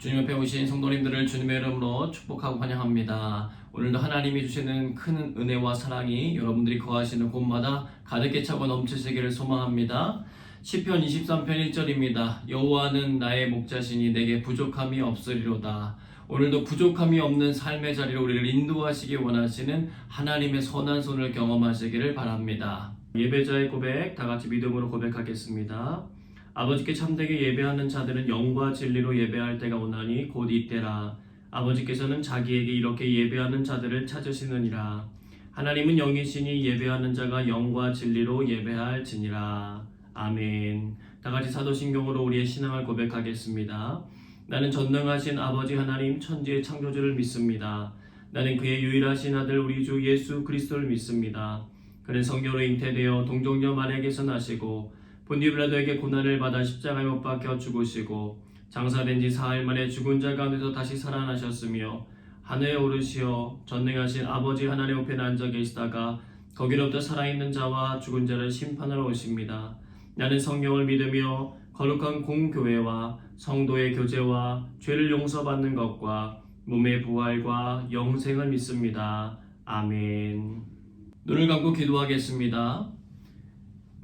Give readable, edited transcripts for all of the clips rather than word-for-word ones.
주님 옆에 오신 성도님들을 주님의 이름으로 축복하고 환영합니다. 오늘도 하나님이 주시는 큰 은혜와 사랑이 여러분들이 거하시는 곳마다 가득히 차고 넘치시기를 소망합니다. 시편 23편 1절입니다. 여호와는 나의 목자시니 내게 부족함이 없으리로다. 오늘도 부족함이 없는 삶의 자리로 우리를 인도하시기 원하시는 하나님의 선한 손을 경험하시기를 바랍니다. 예배자의 고백, 다 같이 믿음으로 고백하겠습니다. 아버지께 참되게 예배하는 자들은 영과 진리로 예배할 때가 오나니 곧 이때라. 아버지께서는 자기에게 이렇게 예배하는 자들을 찾으시느니라. 하나님은 영이시니 예배하는 자가 영과 진리로 예배할지니라. 아멘. 다같이 사도신경으로 우리의 신앙을 고백하겠습니다. 나는 전능하신 아버지 하나님 천지의 창조주를 믿습니다. 나는 그의 유일하신 아들 우리 주 예수 그리스도를 믿습니다. 그는 성령으로 잉태되어 동정녀 마리아에게서 나시고 본디오 빌라도에게 고난을 받아 십자가에 못 박혀 죽으시고 장사된 지 사흘 만에 죽은 자 가운데서 다시 살아나셨으며 하늘에 오르시어 전능하신 아버지 하나님 우편에 앉아 계시다가 거기로부터 살아있는 자와 죽은 자를 심판하러 오십니다. 나는 성령을 믿으며 거룩한 공교회와 성도의 교제와 죄를 용서받는 것과 몸의 부활과 영생을 믿습니다. 아멘. 눈을 감고 기도하겠습니다.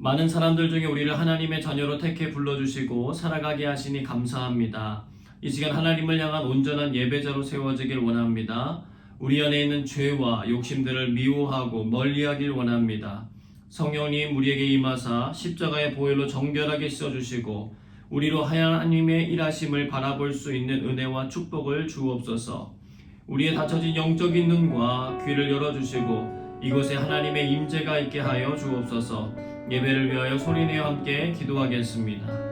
많은 사람들 중에 우리를 하나님의 자녀로 택해 불러주시고 살아가게 하시니 감사합니다. 이 시간 하나님을 향한 온전한 예배자로 세워지길 원합니다. 우리 안에 있는 죄와 욕심들을 미워하고 멀리하길 원합니다. 성령님 우리에게 임하사 십자가의 보혈로 정결하게 씻어주시고 우리로 하나님의 일하심을 바라볼 수 있는 은혜와 축복을 주옵소서. 우리의 닫혀진 영적인 눈과 귀를 열어주시고 이곳에 하나님의 임재가 있게 하여 주옵소서. 예배를 위하여 소리내어 함께 기도하겠습니다.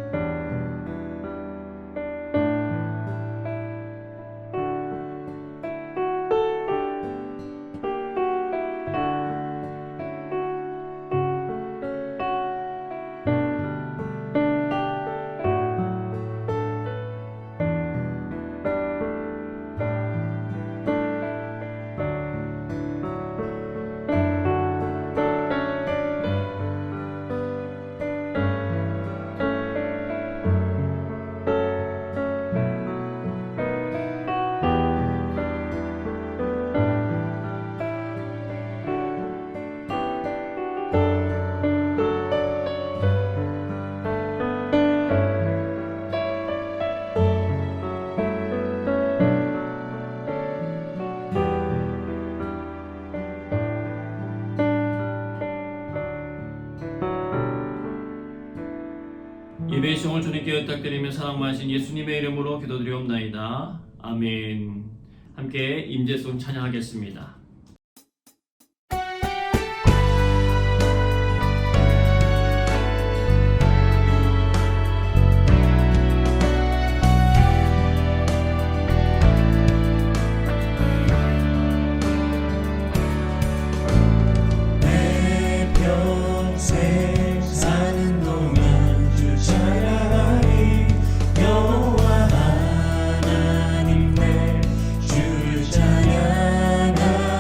예배의 시간을 주님께 부탁드리며 사랑 많으신 예수님의 이름으로 기도드리옵나이다. 아멘. 함께 임재송 찬양하겠습니다. 여호와 하나님 내 주를 찬양하리.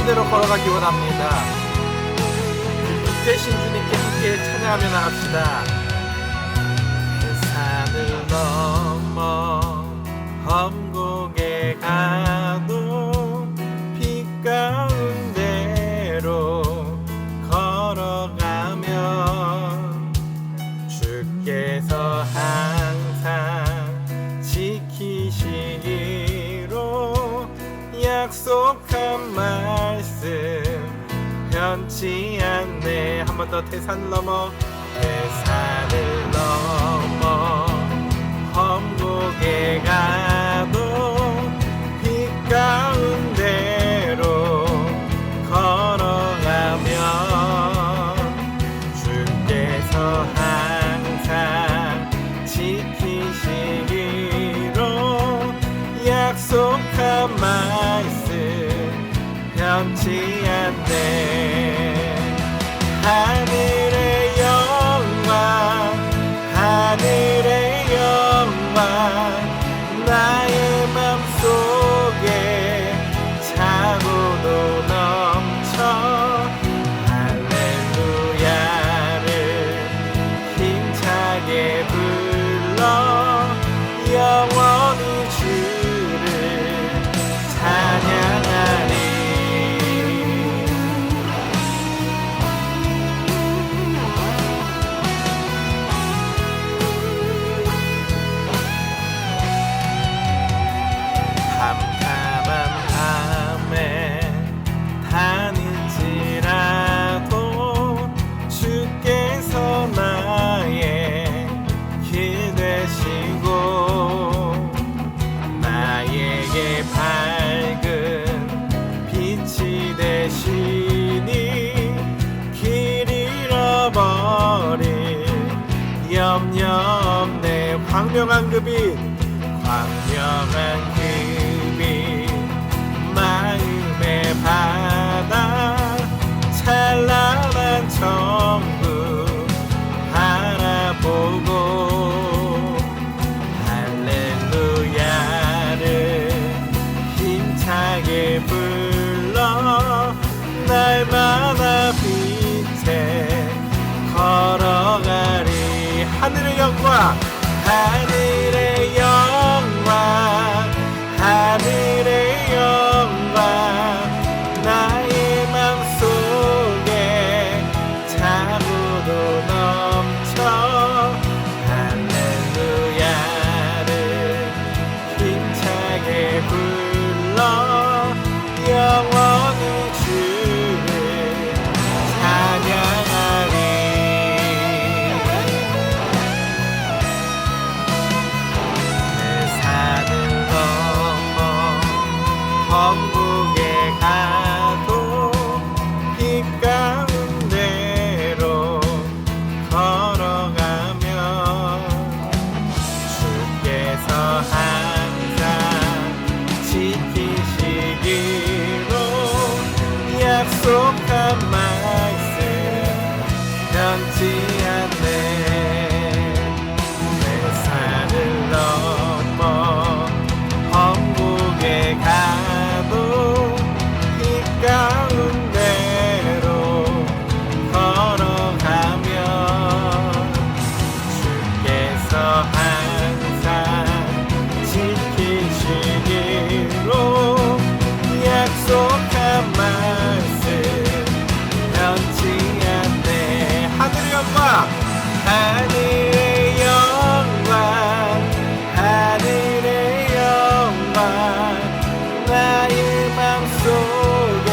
대로 걸어가기 원합니다. 되신 주님께 함께 찬양하며 나갑시다. 산을 넘어 험곡에 가도 빛 가운데로 걸어가면 주께서 항상 지키시기로 약속한 말씀 변치 않네. 한 번 더. 태산을 넘어 태산을 넘어 험곡에 가도 빛 가운데로 걸어가면 주께서 항상 지키시기로 약속한 말씀 변치 않네. 하늘의 영광 하늘의 영광 나의 맘속에 차고도 넘쳐 할렐루야를 힘차게 불러 영원히 주를 찬양하리. 다닐지라도 주께서 나의 길 되시고 나에게 밝은 빛이 되시니 길 잃어버릴 염려 없네. 광명한 그 빛 광명한 그 빛 마음의 바다 찬란한 천국 바라보고 할렐루야를 힘차게 불러 날마다 빛에 걸어가리. 하늘의 영광 하늘의 영광 하늘의 영광 나의 맘속에 차고도 넘쳐 할렐루야를 힘차게 불러 영원히 주를 찬양하리. 천국에 가도 빛 가운데로 걸어가면 주께서 항상 지키시기로 약속한 말씀 변치 않네. 내 산을 넘어 험곡에 가도 빛 가운데로 걸어가면 주께서 항상 지키시기로 약속한 말씀 변치 않네. 하늘의 영광 하늘의 영광 하늘의 영광 나의 맘속에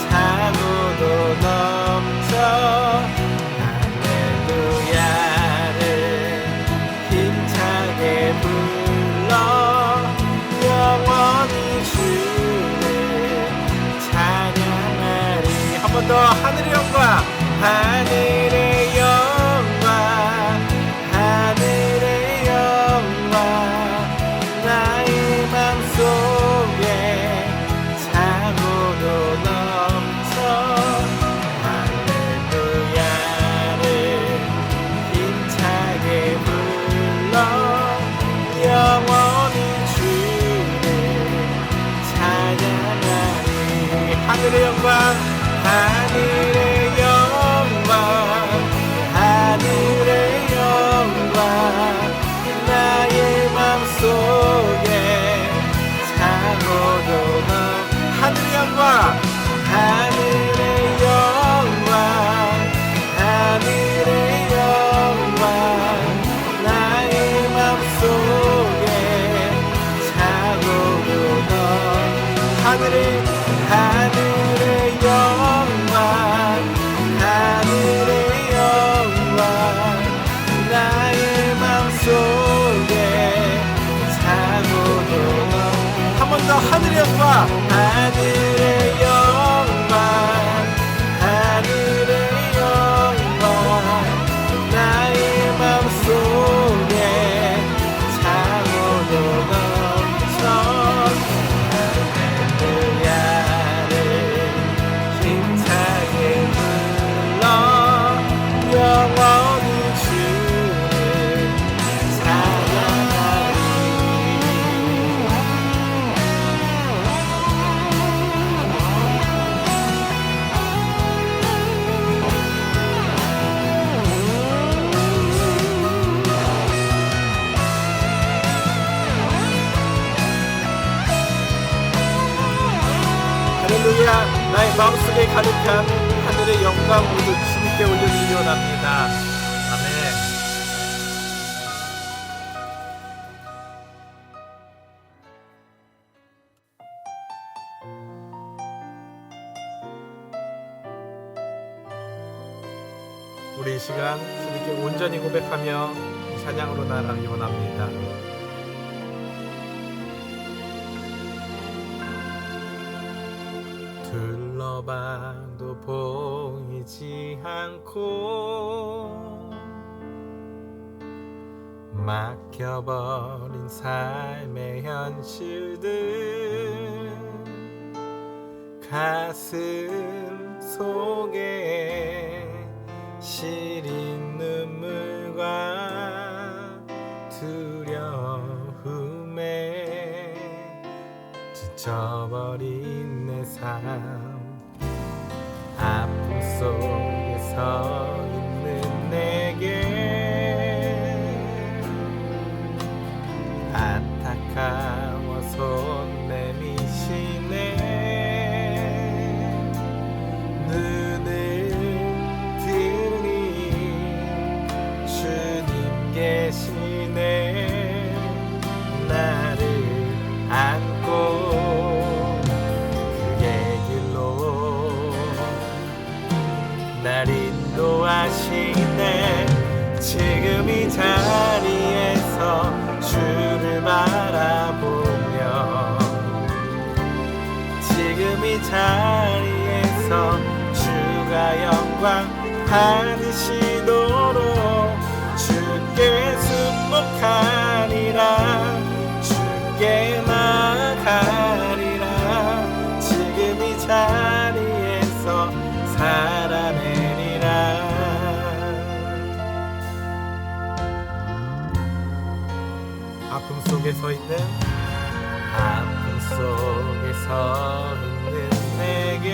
차고도 넘쳐 할렐루야를 힘차게 불러 영원히 주를 찬양하리. 한 번 더. 하늘의 영광 하늘의 영광 하늘의 영광 나의 맘속에 차고도 넘쳐 할렐루야를 힘차게 불러 영원히 주를 찬양하리. 하늘의 영광 하늘의 영광 하늘의 영광 나의 맘속에 차고도는 하늘의 영광 하늘의 영광 하늘의 영광 나의 맘속에 차고도는 하늘의 영광 하늘의 영광 나의 맘속에 차고도는 한 번 더 하늘의 영광 하늘의 영광 하늘의 영광 나의 맘속에 차고 넘쳐 할렐루야를 힘차게 불러 영원히 주를 찬양하리 할렐루야 나의 마음속에 가득한 하늘의 영광 모두 주님께 올려드리기 원합니다. 아멘. 우리 이 시간 주님께 온전히 고백하며 찬양으로 나아가기 원합니다. 둘러봐도 보이지 않고 막혀버린 삶의 현실들 가슴 속에 시린 눈물과 두려움에 지쳐버린 내 삶 아픔 속에 서 있는 내게 안타까워 손 내미시네 눈을 뜨니 주님 계시네 나를 안고 그의 길로 날 인도하시네 지금 이 자리에서 주를 바라보며 지금 이 자리에서 주가 영광 받으시도록 주께 순복하리라 주께 나가리라 지금 이 자리에서 살아내리라 아픔 속에 서 있는 아픔 속에 서 있는 내게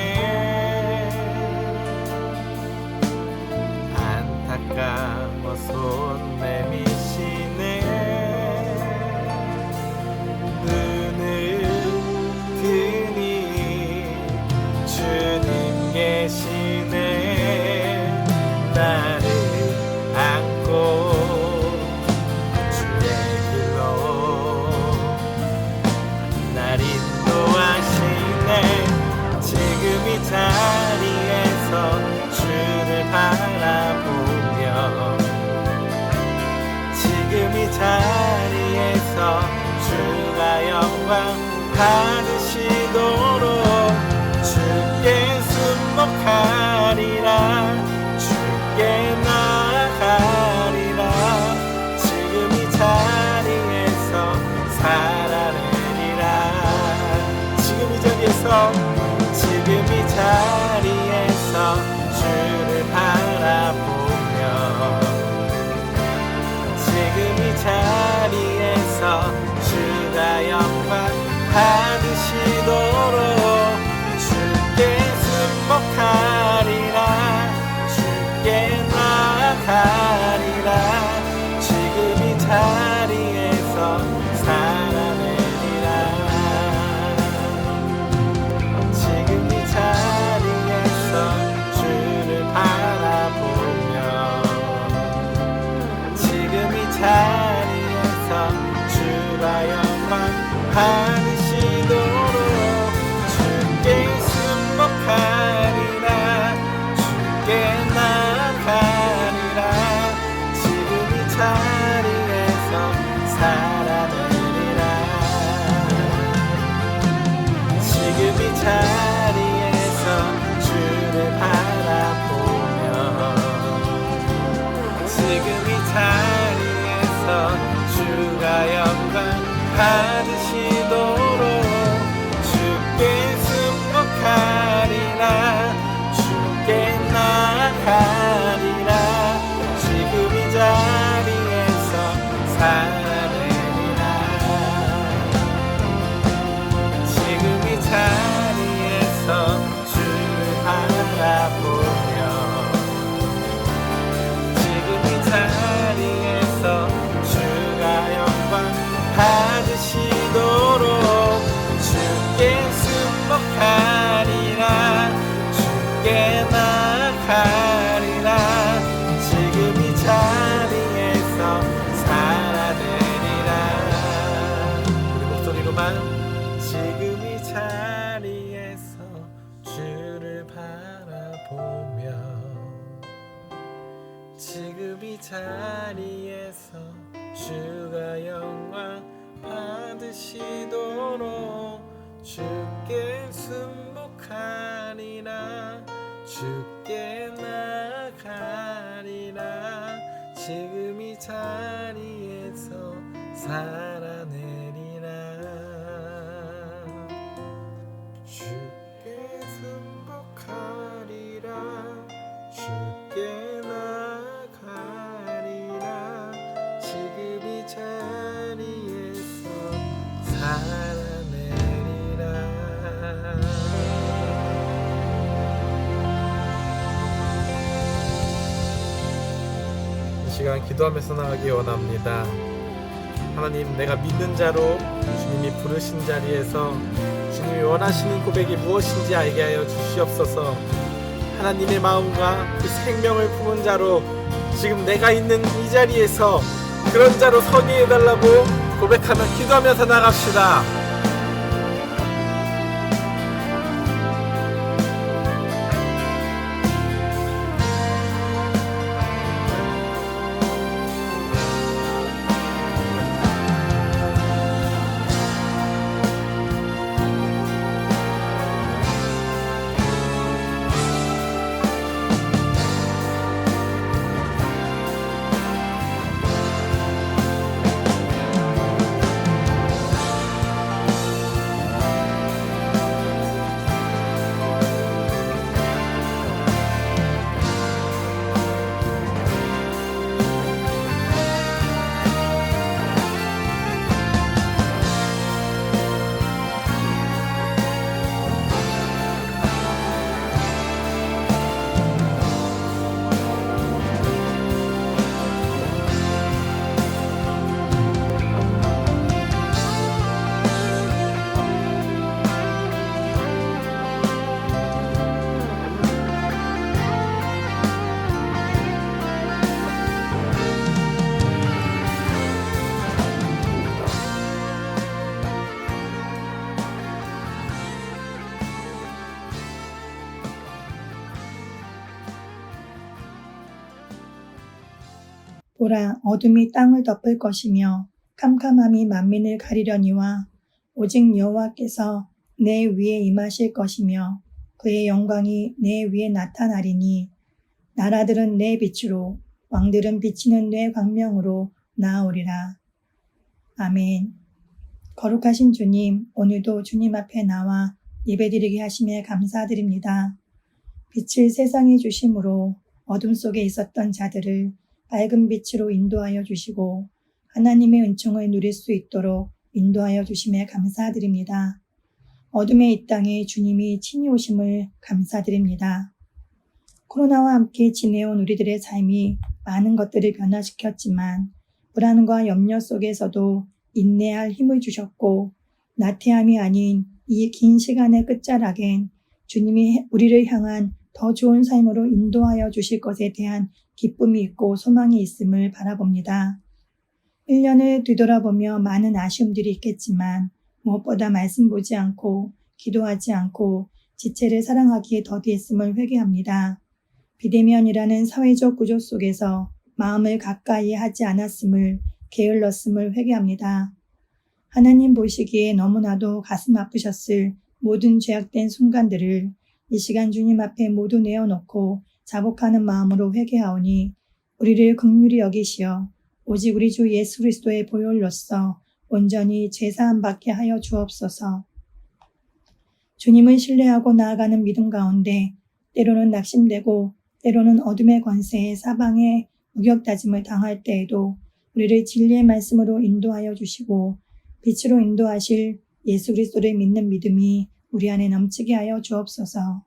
안타까워 손 내미시네 눈을 뜨니 주님 계시네 나를 안고 주의 길로 날 인도하시네 지금 이 자리에서 주를 바라보며 지금 이 자리에서 주가 영광 받으시도록 주께 순복하리라 주께 나아가리라 지금 이 자리에서 살아내리라 지금 이 자리에서 주를 바라보며 지금 이 자리에서 주가 영광 받으시도록 주께 승복하리라 주께 나아가리라 지금 이 자리에서 살아내리라 지금 이 자리에서 주를 바라보며 지금 이 자리에서 주가 영광 받으시도록 주께 승복하리라 주께 나아가리라 지금 이 자리에서 살아내리라 지금 이 자리에서 주를 바라보며 지금 이 자리에서 주가 영광 받으시도록 주께 승복하리라 주께 나아가리라 지금 이 자리에서 살아내리라 지금 이 자리에서 주를 바라보며 지금 이 자리에서 주가 영광 받으시도록 주께 승복하리라 주께 나아가리라 지금 이 자리에서 살아내리라 우리 목소리로만 지금 이 자리에서 주를 바라보며 지금 이 자리에서 주가 영광 받으시도록 주께 승복하리라 주께 나아가리라 지금 이 자리에서 살아내리라 주께 승복하리라 주께 나아가리라 지금 이 자리에서 살아내리라 이 시간 기도하면서 나가기 원합니다. 하나님 내가 믿는 자로 주님이 부르신 자리에서 주님이 원하시는 고백이 무엇인지 알게 하여 주시옵소서. 하나님의 마음과 그 생명을 품은 자로 지금 내가 있는 이 자리에서 그런 자로 서게 해달라고 고백하며 기도하면서 나갑시다. 보라, 어둠이 땅을 덮을 것이며 캄캄함이 만민을 가리려니와 오직 여호와께서 내 위에 임하실 것이며 그의 영광이 내 위에 나타나리니 나라들은 내 빛으로 왕들은 비치는 내 광명으로 나아오리라. 아멘. 거룩하신 주님, 오늘도 주님 앞에 나와 예배드리게 하심에 감사드립니다. 빛을 세상에 주심으로 어둠 속에 있었던 자들을 밝은 빛으로 인도하여 주시고 하나님의 은총을 누릴 수 있도록 인도하여 주심에 감사드립니다. 어둠의 이 땅에 주님이 친히 오심을 감사드립니다. 코로나와 함께 지내온 우리들의 삶이 많은 것들을 변화시켰지만 불안과 염려 속에서도 인내할 힘을 주셨고 나태함이 아닌 이 긴 시간의 끝자락엔 주님이 우리를 향한 더 좋은 삶으로 인도하여 주실 것에 대한 기쁨이 있고 소망이 있음을 바라봅니다. 1년을 뒤돌아보며 많은 아쉬움들이 있겠지만 무엇보다 말씀 보지 않고 기도하지 않고 지체를 사랑하기에 더디했음을 회개합니다. 비대면이라는 사회적 구조 속에서 마음을 가까이 하지 않았음을 게을렀음을 회개합니다. 하나님 보시기에 너무나도 가슴 아프셨을 모든 죄악된 순간들을 이 시간 주님 앞에 모두 내어놓고 자복하는 마음으로 회개하오니 우리를 긍휼히 여기시어 오직 우리 주 예수 그리스도의 보혈로서 온전히 죄사함 받게 하여 주옵소서. 주님을 신뢰하고 나아가는 믿음 가운데 때로는 낙심되고 때로는 어둠의 권세에 사방에 무격다짐을 당할 때에도 우리를 진리의 말씀으로 인도하여 주시고 빛으로 인도하실 예수 그리스도를 믿는 믿음이 우리 안에 넘치게 하여 주옵소서.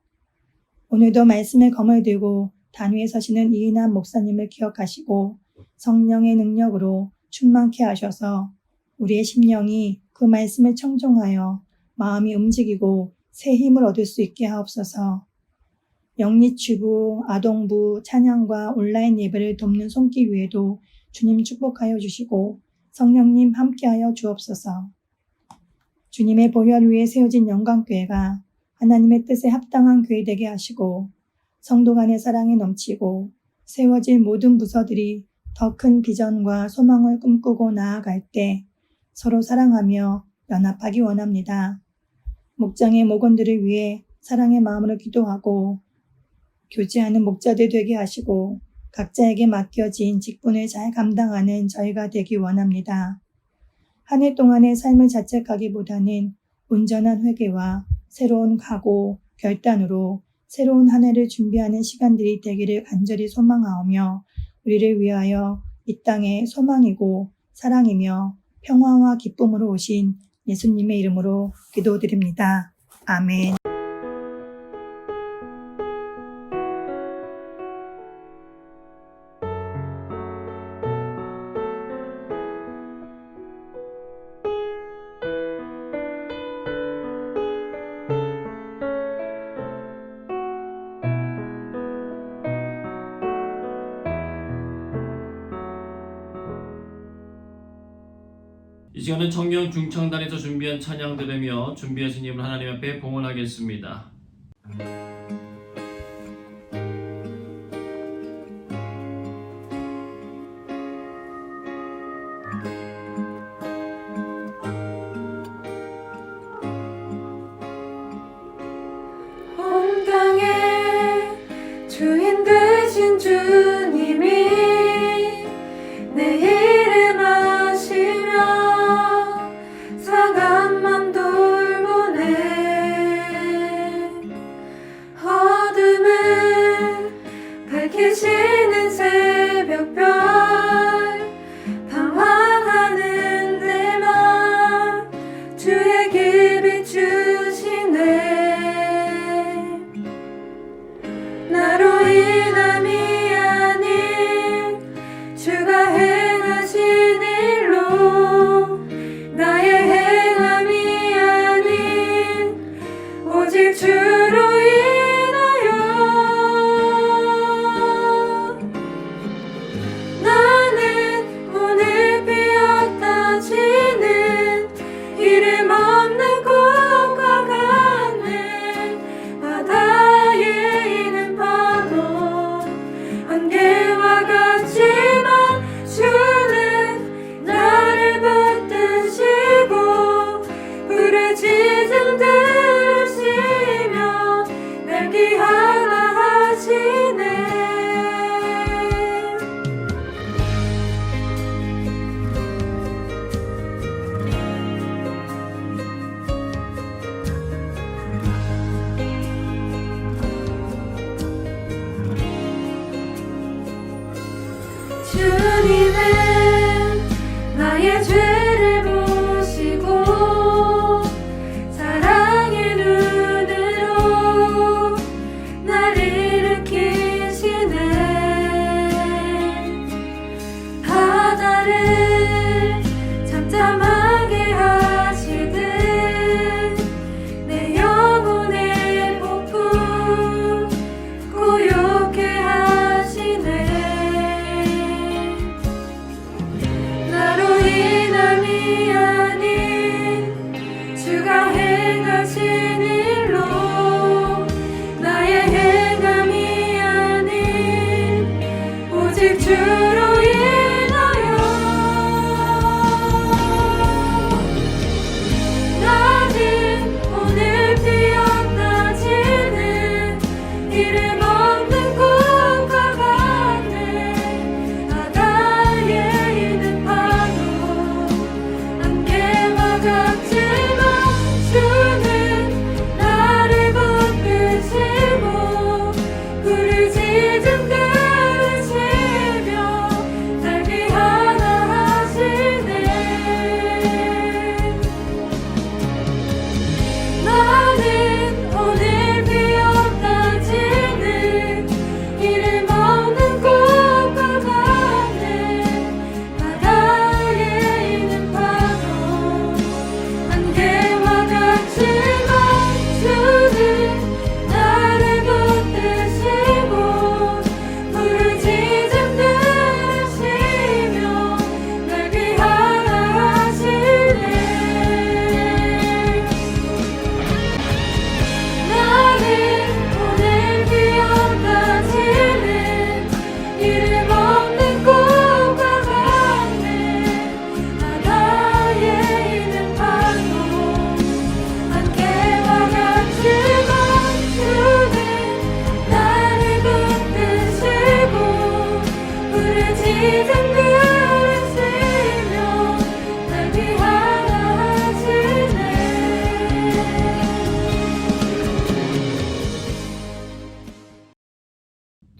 오늘도 말씀의 검을 들고 단위에 서시는 이인한 목사님을 기억하시고 성령의 능력으로 충만케 하셔서 우리의 심령이 그 말씀을 청종하여 마음이 움직이고 새 힘을 얻을 수 있게 하옵소서. 영리치부, 아동부, 찬양과 온라인 예배를 돕는 손길 위에도 주님 축복하여 주시고 성령님 함께하여 주옵소서. 주님의 보혈 위에 세워진 영광교회가 하나님의 뜻에 합당한 교회 되게 하시고 성도 간의 사랑이 넘치고 세워질 모든 부서들이 더 큰 비전과 소망을 꿈꾸고 나아갈 때 서로 사랑하며 연합하기 원합니다. 목장의 목원들을 위해 사랑의 마음으로 기도하고 교제하는 목자들 되게 하시고 각자에게 맡겨진 직분을 잘 감당하는 저희가 되기 원합니다. 한 해 동안의 삶을 자책하기보다는 온전한 회개와 새로운 각오, 결단으로 새로운 한 해를 준비하는 시간들이 되기를 간절히 소망하오며 우리를 위하여 이 땅에 소망이고 사랑이며 평화와 기쁨으로 오신 예수님의 이름으로 기도드립니다. 아멘. 이 시간은 청년 중창단에서 준비한 찬양 들으며 준비하신 힘을 하나님 앞에 봉헌하겠습니다. 온 땅의 주인 되신 주님이 내 이름 아시며 사감만 돌보네. 어둠을 밝히시는 새벽별 방황하는 데만 주의 길 비추시네. 나로 인함이 아닌 주가 행하신 일로 나의 행함이 아닌 오직 주로 인하여 나는 오늘 피었다 지는 이름 없는 꽃과 같네. 바다에 있는 파도 안개와 같지만 주는 나를 붙드시고 불의 지점 들으시며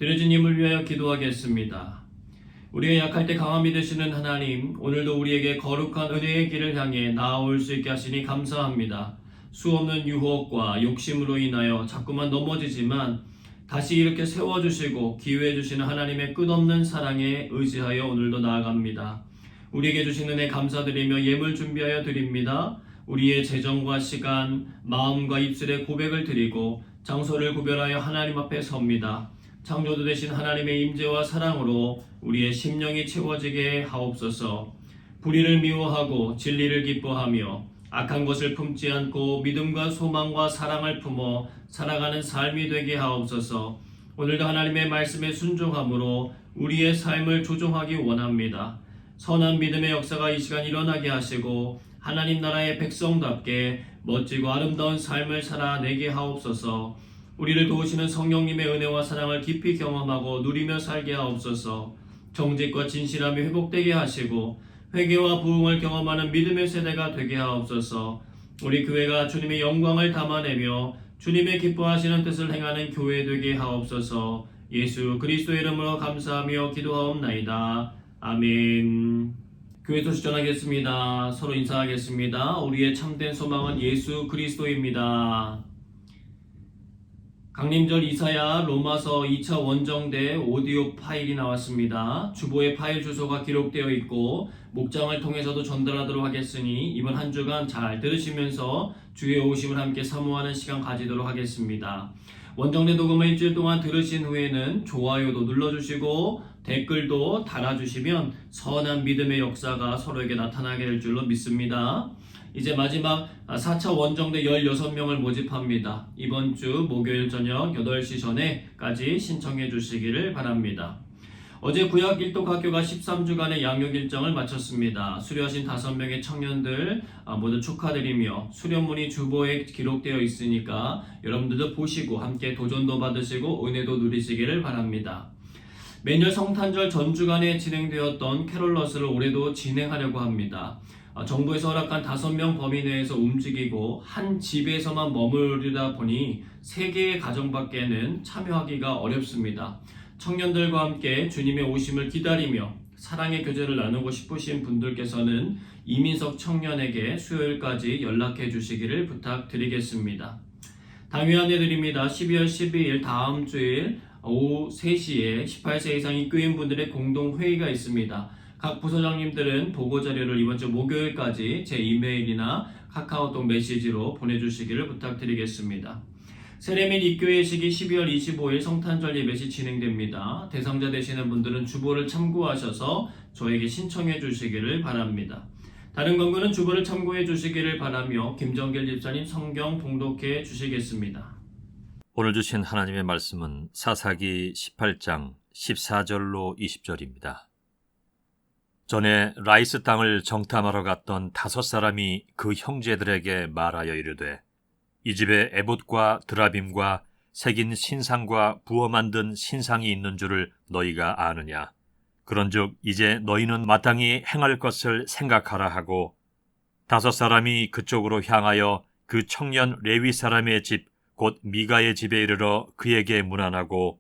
드려진 힘을 위하여 기도하겠습니다. 우리가 약할 때 강함이 되시는 하나님, 오늘도 우리에게 거룩한 은혜의 길을 향해 나아올 수 있게 하시니 감사합니다. 수없는 유혹과 욕심으로 인하여 자꾸만 넘어지지만 다시 이렇게 세워주시고 기회해 주시는 하나님의 끝없는 사랑에 의지하여 오늘도 나아갑니다. 우리에게 주신 은혜 감사드리며 예물 준비하여 드립니다. 우리의 재정과 시간, 마음과 입술의 고백을 드리고 장소를 구별하여 하나님 앞에 섭니다. 창조주 되신 하나님의 임재와 사랑으로 우리의 심령이 채워지게 하옵소서. 불의를 미워하고 진리를 기뻐하며 악한 것을 품지 않고 믿음과 소망과 사랑을 품어 살아가는 삶이 되게 하옵소서. 오늘도 하나님의 말씀에 순종함으로 우리의 삶을 조종하기 원합니다. 선한 믿음의 역사가 이 시간 일어나게 하시고 하나님 나라의 백성답게 멋지고 아름다운 삶을 살아내게 하옵소서. 우리를 도우시는 성령님의 은혜와 사랑을 깊이 경험하고 누리며 살게 하옵소서. 정직과 진실함이 회복되게 하시고 회개와 부흥을 경험하는 믿음의 세대가 되게 하옵소서. 우리 교회가 주님의 영광을 담아내며 주님의 기뻐하시는 뜻을 행하는 교회 되게 하옵소서. 예수 그리스도의 이름으로 감사하며 기도하옵나이다. 아멘. 교회 소식 전하겠습니다. 서로 인사하겠습니다. 우리의 참된 소망은 예수 그리스도입니다. 강림절 이사야 로마서 2차 원정대 오디오 파일이 나왔습니다. 주보에 파일 주소가 기록되어 있고 목장을 통해서도 전달하도록 하겠으니 이번 한 주간 잘 들으시면서 주의 오심을 함께 사모하는 시간 가지도록 하겠습니다. 원정대 녹음을 일주일 동안 들으신 후에는 좋아요도 눌러주시고 댓글도 달아주시면 선한 믿음의 역사가 서로에게 나타나게 될 줄로 믿습니다. 이제 마지막 4차 원정대 16명을 모집합니다. 이번 주 목요일 저녁 8시 전에까지 신청해 주시기를 바랍니다. 어제 구약 일독학교가 13주간의 양육 일정을 마쳤습니다. 수료하신 5명의 청년들 모두 축하드리며 수료문이 주보에 기록되어 있으니까 여러분들도 보시고 함께 도전도 받으시고 은혜도 누리시기를 바랍니다. 매년 성탄절 전주간에 진행되었던 캐롤러스를 올해도 진행하려고 합니다. 정부에서 허락한 5명 범위 내에서 움직이고 한 집에서만 머무르다 보니 3개의 가정밖에는 참여하기가 어렵습니다. 청년들과 함께 주님의 오심을 기다리며 사랑의 교제를 나누고 싶으신 분들께서는 이민석 청년에게 수요일까지 연락해 주시기를 부탁드리겠습니다. 당위 안내드립니다. 12월 12일 다음 주일 오후 3시에 18세 이상 입교인분들의 공동회의가 있습니다. 각 부서장님들은 보고자료를 이번 주 목요일까지 제 이메일이나 카카오톡 메시지로 보내주시기를 부탁드리겠습니다. 세례 및 입교 예식이 12월 25일 성탄절 예배시 진행됩니다. 대상자 되시는 분들은 주보를 참고하셔서 저에게 신청해 주시기를 바랍니다. 다른 권고는 주보를 참고해 주시기를 바라며 김정길 집사님 성경 봉독해 주시겠습니다. 오늘 주신 하나님의 말씀은 사사기 18장 14절로 20절입니다. 전에 라이스 땅을 정탐하러 갔던 5사람이 그 형제들에게 말하여 이르되 이 집에 에봇과 드라빔과 새긴 신상과 부어 만든 신상이 있는 줄을 너희가 아느냐. 그런즉 이제 너희는 마땅히 행할 것을 생각하라 하고 5사람이 그쪽으로 향하여 그 청년 레위 사람의 집 곧 미가의 집에 이르러 그에게 문안하고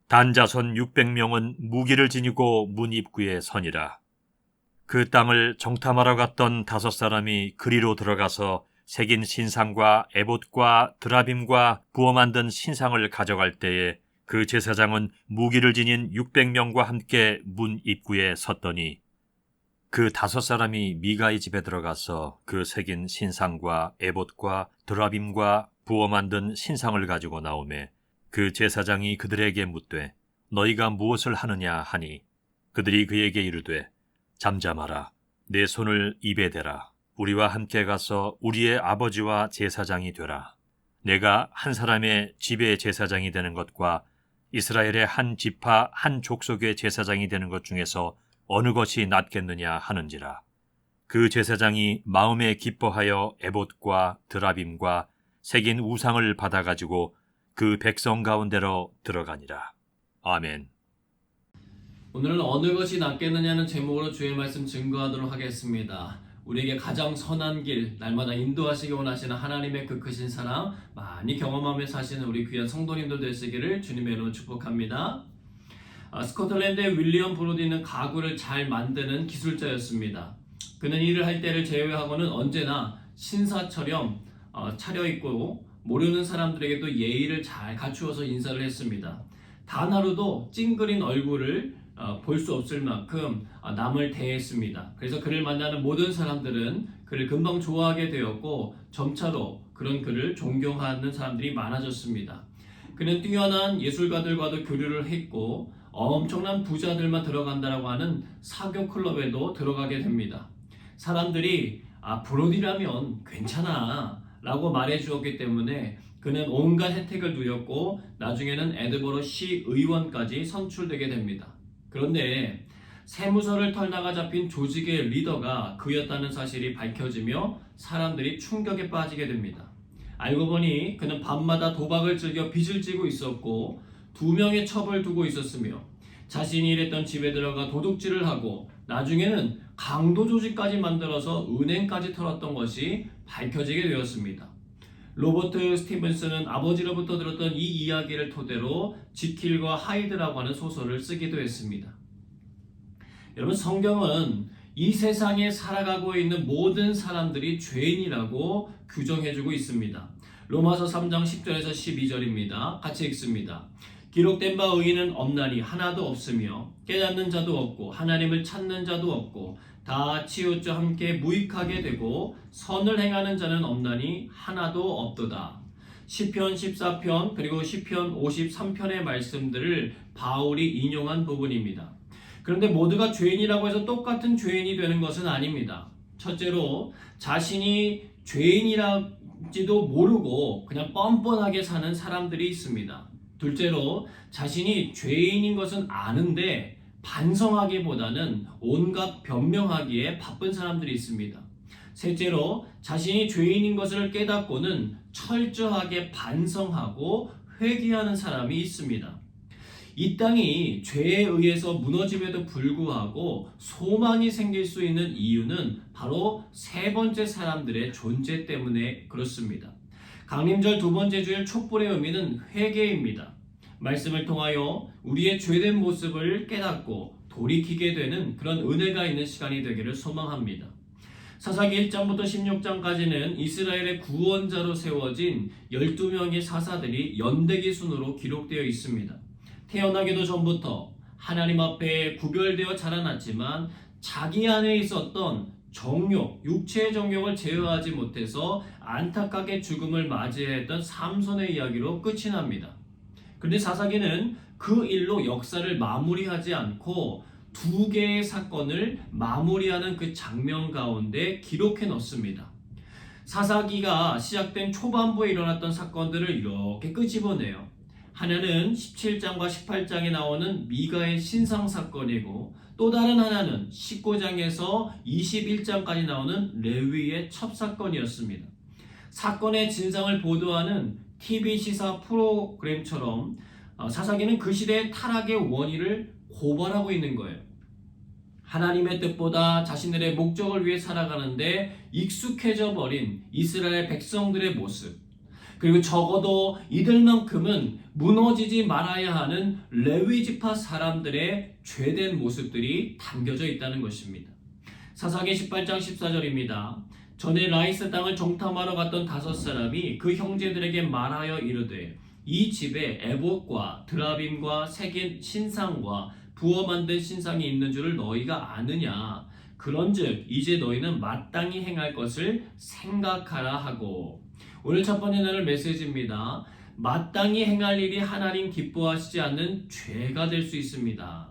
단 자손 600명은 무기를 지니고 문 입구에 서니라. 그 땅을 정탐하러 갔던 5사람이 그리로 들어가서 새긴 신상과 에봇과 드라빔과 부어 만든 신상을 가져갈 때에 그 제사장은 무기를 지닌 600명과 함께 문 입구에 섰더니 그 5사람이 미가의 집에 들어가서 그 새긴 신상과 에봇과 드라빔과 부어 만든 신상을 가지고 나오매 그 제사장이 그들에게 묻되 너희가 무엇을 하느냐 하니 그들이 그에게 이르되 잠잠하라. 내 손을 입에 대라. 우리와 함께 가서 우리의 아버지와 제사장이 되라. 내가 한 사람의 집의 제사장이 되는 것과 이스라엘의 한 지파 한 족속의 제사장이 되는 것 중에서 어느 것이 낫겠느냐 하는지라. 그 제사장이 마음에 기뻐하여 에봇과 드라빔과 새긴 우상을 받아가지고 그 백성 가운데로 들어가니라. 아멘. 오늘은 어느 것이 낫겠느냐는 제목으로 주의 말씀 증거하도록 하겠습니다. 우리에게 가장 선한 길, 날마다 인도하시기 원하시는 하나님의 그 크신 사랑 많이 경험하며 사시는 우리 귀한 성도님들 되시기를 주님의 이름으로 축복합니다. 스코틀랜드의 윌리엄 브로디는 가구를 잘 만드는 기술자였습니다. 그는 일을 할 때를 제외하고는 언제나 신사처럼 차려입고 모르는 사람들에게도 예의를 잘 갖추어서 인사를 했습니다. 단 하루도 찡그린 얼굴을 볼 수 없을 만큼 남을 대했습니다. 그래서 그를 만나는 모든 사람들은 그를 금방 좋아하게 되었고 점차로 그런 그를 존경하는 사람들이 많아졌습니다. 그는 뛰어난 예술가들과도 교류를 했고 엄청난 부자들만 들어간다라고 하는 사교 클럽에도 들어가게 됩니다. 사람들이 브로디라면 괜찮아 라고 말해 주었기 때문에 그는 온갖 혜택을 누렸고 나중에는 에드버러 시 의원까지 선출되게 됩니다. 그런데 세무서를 털다가 잡힌 조직의 리더가 그였다는 사실이 밝혀지며 사람들이 충격에 빠지게 됩니다. 알고 보니 그는 밤마다 도박을 즐겨 빚을 지고 있었고 2명의 첩을 두고 있었으며 자신이 일했던 집에 들어가 도둑질을 하고 나중에는 강도 조직까지 만들어서 은행까지 털었던 것이 밝혀지게 되었습니다. 로버트 스티븐스는 아버지로부터 들었던 이 이야기를 토대로 지킬과 하이드라고 하는 소설을 쓰기도 했습니다. 여러분, 성경은 이 세상에 살아가고 있는 모든 사람들이 죄인이라고 규정해주고 있습니다. 로마서 3장 10절에서 12절입니다. 같이 읽습니다. 기록된 바 의인은 없나니 하나도 없으며 깨닫는 자도 없고 하나님을 찾는 자도 없고 다 치우쳐 함께 무익하게 되고 선을 행하는 자는 없나니 하나도 없도다. 시편 14편 그리고 시편 53편의 말씀들을 바울이 인용한 부분입니다. 그런데 모두가 죄인이라고 해서 똑같은 죄인이 되는 것은 아닙니다. 첫째로 자신이 죄인이라지도 모르고 그냥 뻔뻔하게 사는 사람들이 있습니다. 둘째로 자신이 죄인인 것은 아는데 반성하기보다는 온갖 변명하기에 바쁜 사람들이 있습니다. 셋째로 자신이 죄인인 것을 깨닫고는 철저하게 반성하고 회개하는 사람이 있습니다. 이 땅이 죄에 의해서 무너짐에도 불구하고 소망이 생길 수 있는 이유는 바로 세 번째 사람들의 존재 때문에 그렇습니다. 강림절 두 번째 주일 촛불의 의미는 회개입니다. 말씀을 통하여 우리의 죄된 모습을 깨닫고 돌이키게 되는 그런 은혜가 있는 시간이 되기를 소망합니다. 사사기 1장부터 16장까지는 이스라엘의 구원자로 세워진 12명의 사사들이 연대기 순으로 기록되어 있습니다. 태어나기도 전부터 하나님 앞에 구별되어 자라났지만 자기 안에 있었던 정욕, 육체의 정욕을 제어하지 못해서 안타깝게 죽음을 맞이했던 삼손의 이야기로 끝이 납니다. 그런데 사사기는 그 일로 역사를 마무리하지 않고 두 개의 사건을 마무리하는 그 장면 가운데 기록해 넣습니다. 사사기가 시작된 초반부에 일어났던 사건들을 이렇게 끄집어내요. 하나는 17장과 18장에 나오는 미가의 신상 사건이고 또 다른 하나는 19장에서 21장까지 나오는 레위의 첩사건이었습니다. 사건의 진상을 보도하는 TV 시사 프로그램처럼 사사기는 그 시대의 타락의 원인을 고발하고 있는 거예요. 하나님의 뜻보다 자신들의 목적을 위해 살아가는데 익숙해져 버린 이스라엘 백성들의 모습, 그리고 적어도 이들만큼은 무너지지 말아야 하는 레위 지파 사람들의 죄된 모습들이 담겨져 있다는 것입니다. 사사기 18장 14절입니다. 전에 라이스 땅을 정탐하러 갔던 5사람이 그 형제들에게 말하여 이르되 이 집에 에봇과 드라빔과 새긴 신상과 부어 만든 신상이 있는 줄을 너희가 아느냐? 그런즉 이제 너희는 마땅히 행할 것을 생각하라 하고. 오늘 첫 번째 나눌 메시지입니다. 마땅히 행할 일이 하나님 기뻐하시지 않는 죄가 될 수 있습니다.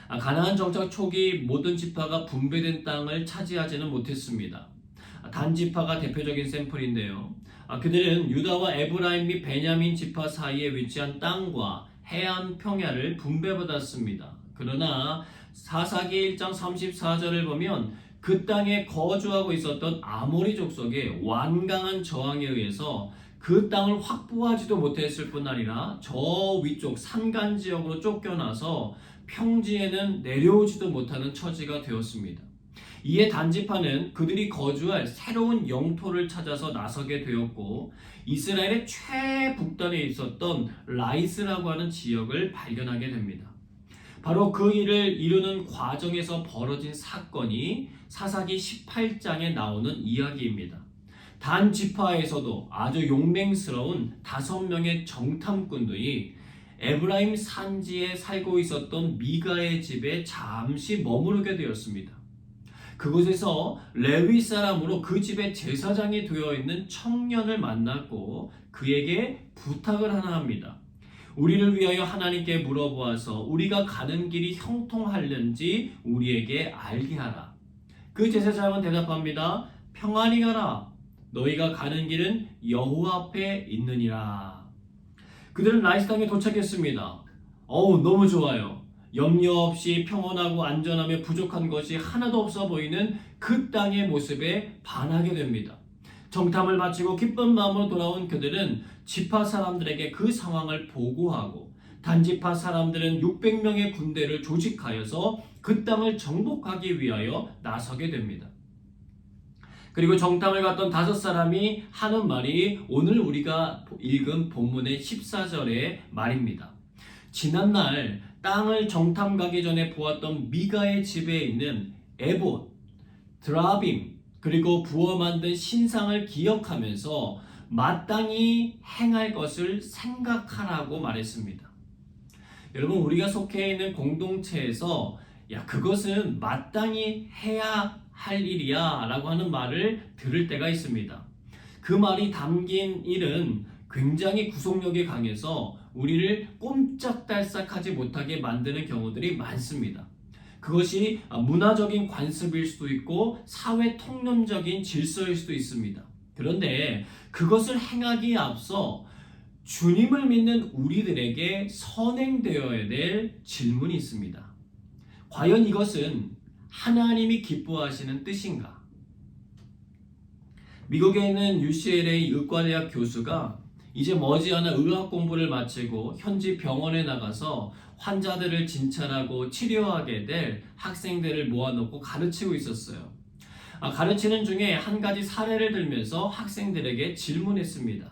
가나안 정착 초기 모든 지파가 분배된 땅을 차지하지는 못했습니다. 단 지파가 대표적인 샘플인데요. 그들은 유다와 에브라임 및 베냐민 지파 사이에 위치한 땅과 해안 평야를 분배받았습니다. 그러나 사사기 1장 34절을 보면 그 땅에 거주하고 있었던 아모리 족속의 완강한 저항에 의해서 그 땅을 확보하지도 못했을 뿐 아니라 저 위쪽 산간 지역으로 쫓겨나서 평지에는 내려오지도 못하는 처지가 되었습니다. 이에 단지파는 그들이 거주할 새로운 영토를 찾아서 나서게 되었고 이스라엘의 최북단에 있었던 라이스라고 하는 지역을 발견하게 됩니다. 바로 그 일을 이루는 과정에서 벌어진 사건이 사사기 18장에 나오는 이야기입니다. 단 지파에서도 아주 용맹스러운 5명의 정탐꾼들이 에브라임 산지에 살고 있었던 미가의 집에 잠시 머무르게 되었습니다. 그곳에서 레위 사람으로 그 집의 제사장이 되어 있는 청년을 만났고 그에게 부탁을 하나 합니다. 우리를 위하여 하나님께 물어보아서 우리가 가는 길이 형통하려는지 우리에게 알게 하라. 그 제사장은 대답합니다. 평안히 가라. 너희가 가는 길은 여호와 앞에 있느니라. 그들은 라이스 땅에 도착했습니다. 너무 좋아요. 염려 없이 평온하고 안전하며 부족한 것이 하나도 없어 보이는 그 땅의 모습에 반하게 됩니다. 정탐을 마치고 기쁜 마음으로 돌아온 그들은 지파 사람들에게 그 상황을 보고하고 단지파 사람들은 600명의 군대를 조직하여서 그 땅을 정복하기 위하여 나서게 됩니다. 그리고 정탐을 갔던 5사람이 하는 말이 오늘 우리가 읽은 본문의 14절의 말입니다. 지난날 땅을 정탐 가기 전에 보았던 미가의 집에 있는 에봇, 드라빔, 그리고 부어 만든 신상을 기억하면서 마땅히 행할 것을 생각하라고 말했습니다. 여러분, 우리가 속해 있는 공동체에서 그것은 마땅히 해야 할 일이야 라고 하는 말을 들을 때가 있습니다. 그 말이 담긴 일은 굉장히 구속력이 강해서 우리를 꼼짝달싹하지 못하게 만드는 경우들이 많습니다. 그것이 문화적인 관습일 수도 있고 사회 통념적인 질서일 수도 있습니다. 그런데 그것을 행하기에 앞서 주님을 믿는 우리들에게 선행되어야 될 질문이 있습니다. 과연 이것은 하나님이 기뻐하시는 뜻인가? 미국에 있는 UCLA 의과대학 교수가 이제 머지않아 의학 공부를 마치고 현지 병원에 나가서 환자들을 진찰하고 치료하게 될 학생들을 모아놓고 가르치고 있었어요. 가르치는 중에 한 가지 사례를 들면서 학생들에게 질문했습니다.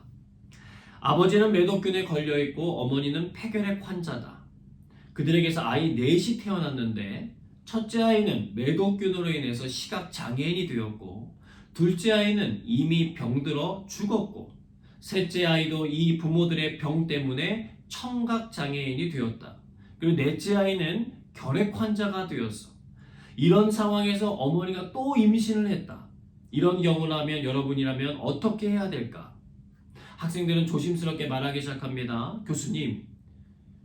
아버지는 매독균에 걸려있고 어머니는 폐결핵 환자다. 그들에게서 아이 넷이 태어났는데 첫째 아이는 매독균으로 인해서 시각장애인이 되었고 둘째 아이는 이미 병들어 죽었고 셋째 아이도 이 부모들의 병 때문에 청각장애인이 되었다. 그리고 넷째 아이는 결핵 환자가 되었어. 이런 상황에서 어머니가 또 임신을 했다. 이런 경우라면 여러분이라면 어떻게 해야 될까? 학생들은 조심스럽게 말하기 시작합니다. 교수님,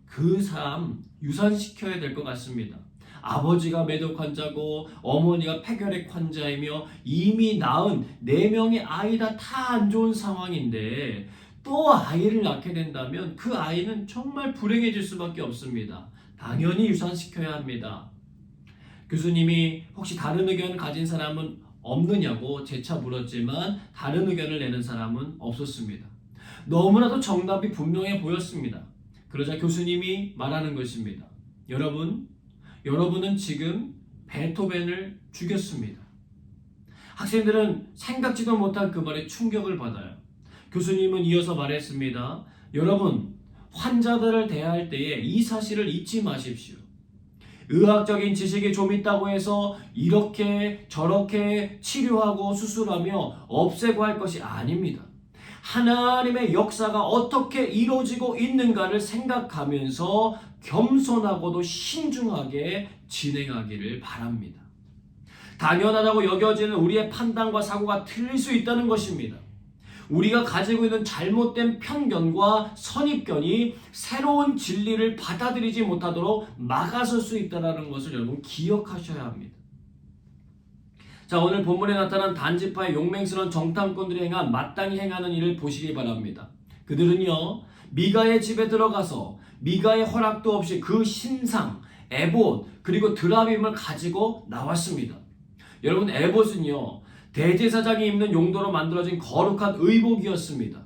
그 사람 유산시켜야 될 것 같습니다. 아버지가 매독 환자고 어머니가 폐결핵 환자이며 이미 낳은 4명의 아이가 다 안 좋은 상황인데 또 아이를 낳게 된다면 그 아이는 정말 불행해질 수밖에 없습니다. 당연히 유산시켜야 합니다. 교수님이 혹시 다른 의견을 가진 사람은 없느냐고 재차 물었지만 다른 의견을 내는 사람은 없었습니다. 너무나도 정답이 분명해 보였습니다. 그러자 교수님이 말하는 것입니다. 여러분은 지금 베토벤을 죽였습니다. 학생들은 생각지도 못한 그 말에 충격을 받아요. 교수님은 이어서 말했습니다. 여러분, 환자들을 대할 때에 이 사실을 잊지 마십시오. 의학적인 지식이 좀 있다고 해서 이렇게 저렇게 치료하고 수술하며 없애고 할 것이 아닙니다. 하나님의 역사가 어떻게 이루어지고 있는가를 생각하면서 겸손하고도 신중하게 진행하기를 바랍니다. 당연하다고 여겨지는 우리의 판단과 사고가 틀릴 수 있다는 것입니다. 우리가 가지고 있는 잘못된 편견과 선입견이 새로운 진리를 받아들이지 못하도록 막아설 수 있다는 것을 여러분 기억하셔야 합니다. 자, 오늘 본문에 나타난 단지파의 용맹스러운 정탐꾼들이 행한 마땅히 행하는 일을 보시기 바랍니다. 그들은요, 미가의 집에 들어가서 미가의 허락도 없이 그 신상, 에봇, 그리고 드라빔을 가지고 나왔습니다. 여러분, 에봇은요, 대제사장이 입는 용도로 만들어진 거룩한 의복이었습니다.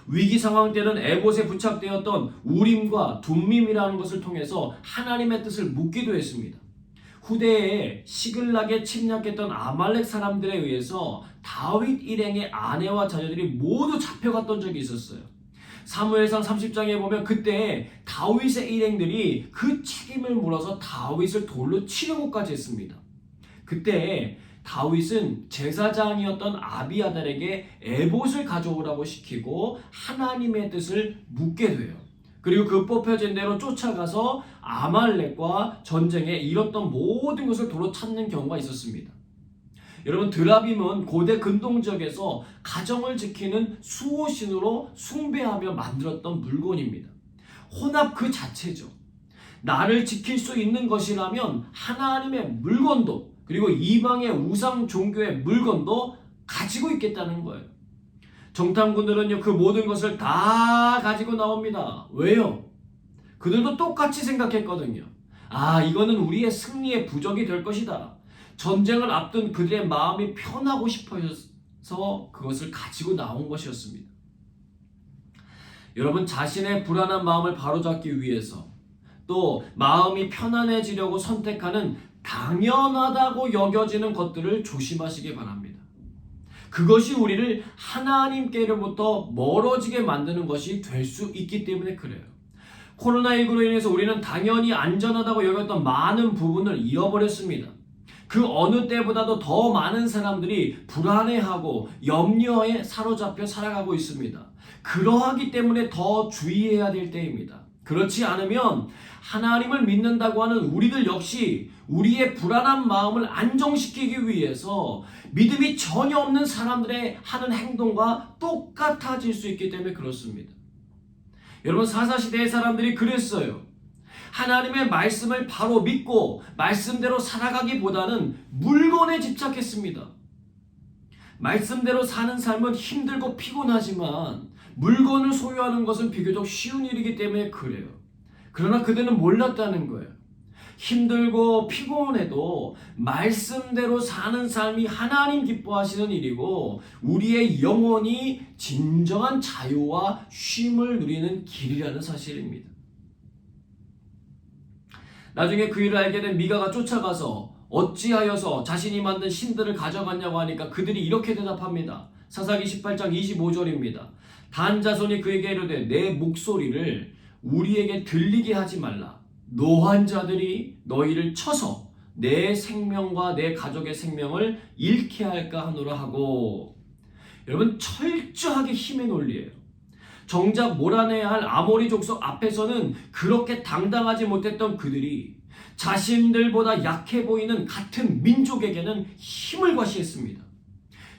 위기 상황 때는 에봇에 부착되었던 우림과 둠밈이라는 것을 통해서 하나님의 뜻을 묻기도 했습니다. 후대에 시글락에 침략했던 아말렉 사람들에 의해서 다윗 일행의 아내와 자녀들이 모두 잡혀갔던 적이 있었어요. 사무엘상 30장에 보면 그때 다윗의 일행들이 그 책임을 물어서 다윗을 돌로 치려고까지 했습니다. 그때 다윗은 제사장이었던 아비아달에게 에봇을 가져오라고 시키고 하나님의 뜻을 묻게 돼요. 그리고 그 뽑혀진 대로 쫓아가서 아말렉과 전쟁에 잃었던 모든 것을 도로 찾는 경우가 있었습니다. 여러분, 드라빔은 고대 근동 지역에서 가정을 지키는 수호신으로 숭배하며 만들었던 물건입니다. 혼합 그 자체죠. 나를 지킬 수 있는 것이라면 하나님의 물건도, 그리고 이방의 우상 종교의 물건도 가지고 있겠다는 거예요. 정탐꾼들은요, 그 모든 것을 다 가지고 나옵니다. 왜요? 그들도 똑같이 생각했거든요. 이거는 우리의 승리의 부적이 될 것이다. 전쟁을 앞둔 그들의 마음이 편하고 싶어서 그것을 가지고 나온 것이었습니다. 여러분, 자신의 불안한 마음을 바로잡기 위해서 또 마음이 편안해지려고 선택하는 당연하다고 여겨지는 것들을 조심하시기 바랍니다. 그것이 우리를 하나님께로부터 멀어지게 만드는 것이 될 수 있기 때문에 그래요. 코로나19로 인해서 우리는 당연히 안전하다고 여겼던 많은 부분을 잃어버렸습니다. 그 어느 때보다도 더 많은 사람들이 불안해하고 염려에 사로잡혀 살아가고 있습니다. 그러하기 때문에 더 주의해야 될 때입니다. 그렇지 않으면 하나님을 믿는다고 하는 우리들 역시 우리의 불안한 마음을 안정시키기 위해서 믿음이 전혀 없는 사람들의 하는 행동과 똑같아질 수 있기 때문에 그렇습니다. 여러분, 사사시대의 사람들이 그랬어요. 하나님의 말씀을 바로 믿고 말씀대로 살아가기보다는 물건에 집착했습니다. 말씀대로 사는 삶은 힘들고 피곤하지만 물건을 소유하는 것은 비교적 쉬운 일이기 때문에 그래요. 그러나 그들은 몰랐다는 거예요. 힘들고 피곤해도 말씀대로 사는 삶이 하나님 기뻐하시는 일이고 우리의 영혼이 진정한 자유와 쉼을 누리는 길이라는 사실입니다. 나중에 그 일을 알게 된 미가가 쫓아가서 어찌하여서 자신이 만든 신들을 가져갔냐고 하니까 그들이 이렇게 대답합니다. 사사기 18장 25절입니다. 단 자손이 그에게 이르되 내 목소리를 우리에게 들리게 하지 말라. 노한 자들이 너희를 쳐서 내 생명과 내 가족의 생명을 잃게 할까 하노라 하고. 여러분, 철저하게 힘의 논리예요. 정작 몰아내야 할 아모리 족속 앞에서는 그렇게 당당하지 못했던 그들이 자신들보다 약해 보이는 같은 민족에게는 힘을 과시했습니다.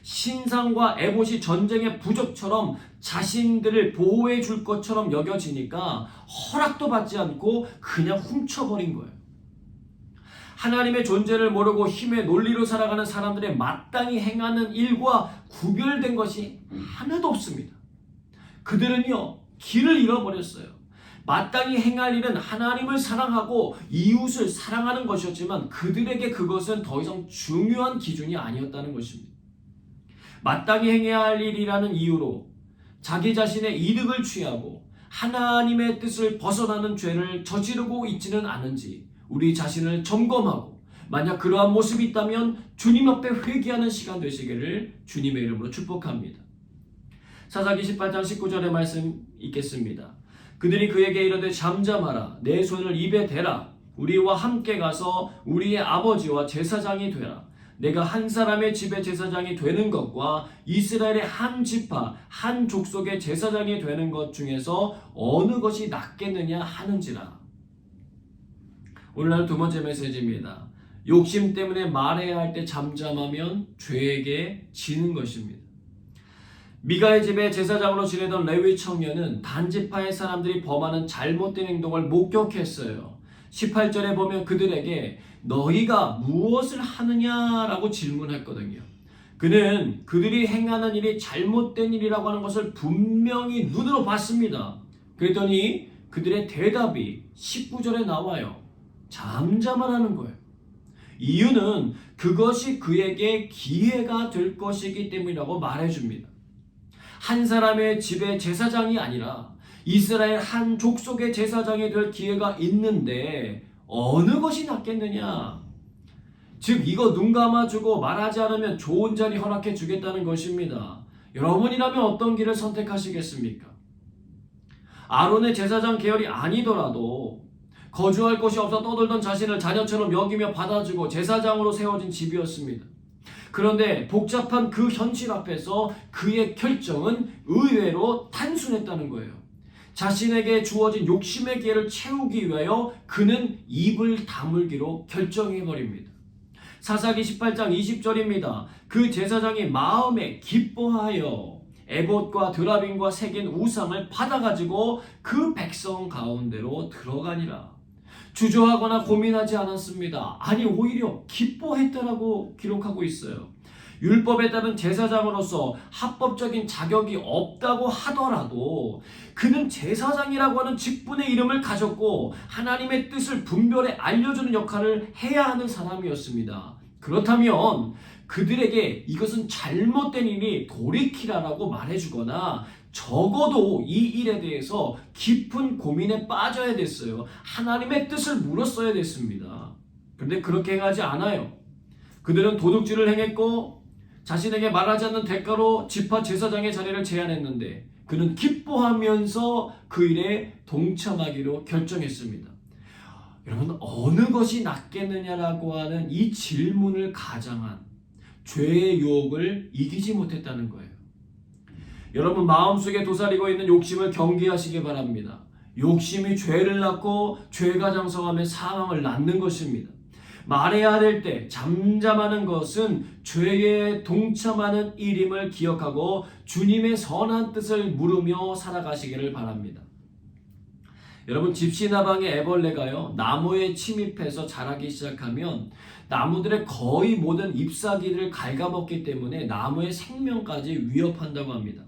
신상과 에봇이 전쟁의 부적처럼 자신들을 보호해 줄 것처럼 여겨지니까 허락도 받지 않고 그냥 훔쳐버린 거예요. 하나님의 존재를 모르고 힘의 논리로 살아가는 사람들의 마땅히 행하는 일과 구별된 것이 하나도 없습니다. 그들은요, 길을 잃어버렸어요. 마땅히 행할 일은 하나님을 사랑하고 이웃을 사랑하는 것이었지만 그들에게 그것은 더 이상 중요한 기준이 아니었다는 것입니다. 마땅히 행해야 할 일이라는 이유로 자기 자신의 이득을 취하고 하나님의 뜻을 벗어나는 죄를 저지르고 있지는 않은지 우리 자신을 점검하고, 만약 그러한 모습이 있다면 주님 앞에 회개하는 시간 되시기를 주님의 이름으로 축복합니다. 사사기 18장 19절의 말씀 읽겠습니다. 그들이 그에게 이르되 잠잠하라. 내 손을 입에 대라. 우리와 함께 가서 우리의 아버지와 제사장이 되라. 내가 한 사람의 집의 제사장이 되는 것과 이스라엘의 한 지파 한 족속의 제사장이 되는 것 중에서 어느 것이 낫겠느냐 하는지라. 오늘날 두 번째 메시지입니다. 욕심 때문에 말해야 할 때 잠잠하면 죄에게 지는 것입니다. 미가의 집에 제사장으로 지내던 레위 청년은 단지파의 사람들이 범하는 잘못된 행동을 목격했어요. 18절에 보면 그들에게 너희가 무엇을 하느냐라고 질문했거든요. 그는 그들이 행하는 일이 잘못된 일이라고 하는 것을 분명히 눈으로 봤습니다. 그랬더니 그들의 대답이 19절에 나와요. 잠잠하라는 거예요. 이유는 그것이 그에게 기회가 될 것이기 때문이라고 말해줍니다. 한 사람의 집의 제사장이 아니라 이스라엘 한 족속의 제사장이 될 기회가 있는데 어느 것이 낫겠느냐? 즉 이거 눈 감아주고 말하지 않으면 좋은 자리 허락해 주겠다는 것입니다. 여러분이라면 어떤 길을 선택하시겠습니까? 아론의 제사장 계열이 아니더라도 거주할 곳이 없어 떠돌던 자신을 자녀처럼 여기며 받아주고 제사장으로 세워진 집이었습니다. 그런데 복잡한 그 현실 앞에서 그의 결정은 의외로 단순했다는 거예요. 자신에게 주어진 욕심의 기회를 채우기 위하여 그는 입을 다물기로 결정해버립니다. 사사기 18장 20절입니다. 그 제사장이 마음에 기뻐하여 에봇과 드라빔과 새긴 우상을 받아가지고 그 백성 가운데로 들어가니라. 주저하거나 고민하지 않았습니다. 아니 오히려 기뻐했다라고 기록하고 있어요. 율법에 따른 제사장으로서 합법적인 자격이 없다고 하더라도 그는 제사장이라고 하는 직분의 이름을 가졌고 하나님의 뜻을 분별해 알려주는 역할을 해야 하는 사람이었습니다. 그렇다면 그들에게 이것은 잘못된 일이 돌이키라라고 말해주거나 적어도 이 일에 대해서 깊은 고민에 빠져야 됐어요. 하나님의 뜻을 물었어야 됐습니다. 그런데 그렇게 행하지 않아요. 그들은 도둑질을 행했고 자신에게 말하지 않는 대가로 지파 제사장의 자리를 제안했는데 그는 기뻐하면서 그 일에 동참하기로 결정했습니다. 여러분, 어느 것이 낫겠느냐라고 하는 이 질문을 가장한 죄의 유혹을 이기지 못했다는 거예요. 여러분, 마음속에 도사리고 있는 욕심을 경계하시기 바랍니다. 욕심이 죄를 낳고 죄가 장성하면 사망을 낳는 것입니다. 말해야 될 때 잠잠하는 것은 죄에 동참하는 일임을 기억하고 주님의 선한 뜻을 물으며 살아가시기를 바랍니다. 여러분, 집시나방의 애벌레가요, 나무에 침입해서 자라기 시작하면 나무들의 거의 모든 잎사귀를 갉아먹기 때문에 나무의 생명까지 위협한다고 합니다.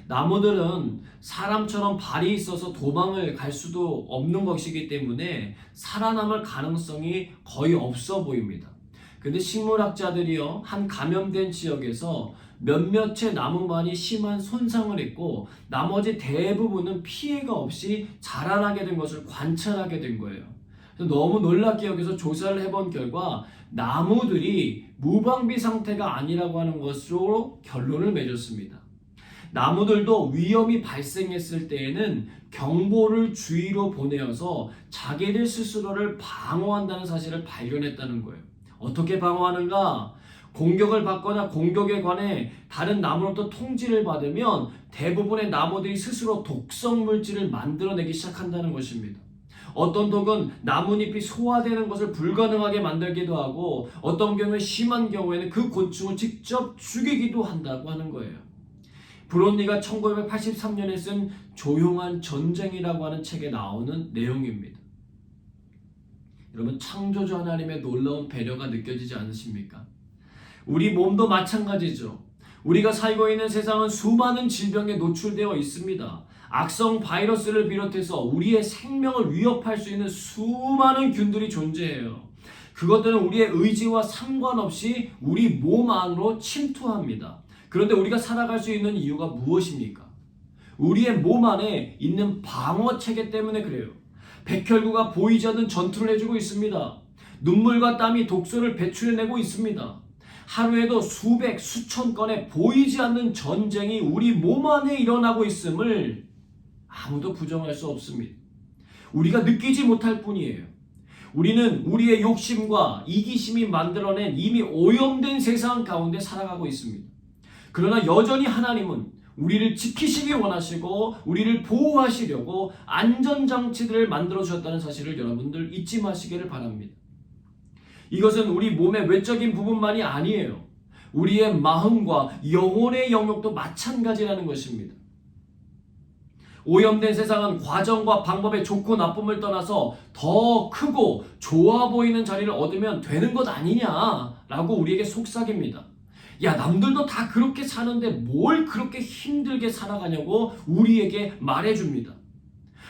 나무들은 사람처럼 발이 있어서 도망을 갈 수도 없는 것이기 때문에 살아남을 가능성이 거의 없어 보입니다. 근데 식물학자들이요, 한 감염된 지역에서 몇몇의 나무만이 심한 손상을 했고 나머지 대부분은 피해가 없이 자라나게 된 것을 관찰하게 된 거예요. 너무 놀랍게 여기서 조사를 해본 결과 나무들이 무방비 상태가 아니라고 하는 것으로 결론을 맺었습니다. 나무들도 위험이 발생했을 때에는 경보를 주위로 보내어서 자기들 스스로를 방어한다는 사실을 발견했다는 거예요. 어떻게 방어하는가? 공격을 받거나 공격에 관해 다른 나무로부터 통지를 받으면 대부분의 나무들이 스스로 독성 물질을 만들어내기 시작한다는 것입니다. 어떤 독은 나뭇잎이 소화되는 것을 불가능하게 만들기도 하고 어떤 경우에 심한 경우에는 그 곤충을 직접 죽이기도 한다고 하는 거예요. 브론니가 1983년에 쓴 조용한 전쟁이라고 하는 책에 나오는 내용입니다. 여러분, 창조주 하나님의 놀라운 배려가 느껴지지 않으십니까? 우리 몸도 마찬가지죠. 우리가 살고 있는 세상은 수많은 질병에 노출되어 있습니다. 악성 바이러스를 비롯해서 우리의 생명을 위협할 수 있는 수많은 균들이 존재해요. 그것들은 우리의 의지와 상관없이 우리 몸 안으로 침투합니다. 그런데 우리가 살아갈 수 있는 이유가 무엇입니까? 우리의 몸 안에 있는 방어체계 때문에 그래요. 백혈구가 보이지 않는 전투를 해주고 있습니다. 눈물과 땀이 독소를 배출해내고 있습니다. 하루에도 수백, 수천 건의 보이지 않는 전쟁이 우리 몸 안에 일어나고 있음을 아무도 부정할 수 없습니다. 우리가 느끼지 못할 뿐이에요. 우리는 우리의 욕심과 이기심이 만들어낸 이미 오염된 세상 가운데 살아가고 있습니다. 그러나 여전히 하나님은 우리를 지키시기 원하시고 우리를 보호하시려고 안전장치들을 만들어 주셨다는 사실을 여러분들 잊지 마시기를 바랍니다. 이것은 우리 몸의 외적인 부분만이 아니에요. 우리의 마음과 영혼의 영역도 마찬가지라는 것입니다. 오염된 세상은 과정과 방법의 좋고 나쁨을 떠나서 더 크고 좋아 보이는 자리를 얻으면 되는 것 아니냐라고 우리에게 속삭입니다. 야, 남들도 다 그렇게 사는데 뭘 그렇게 힘들게 살아가냐고 우리에게 말해줍니다.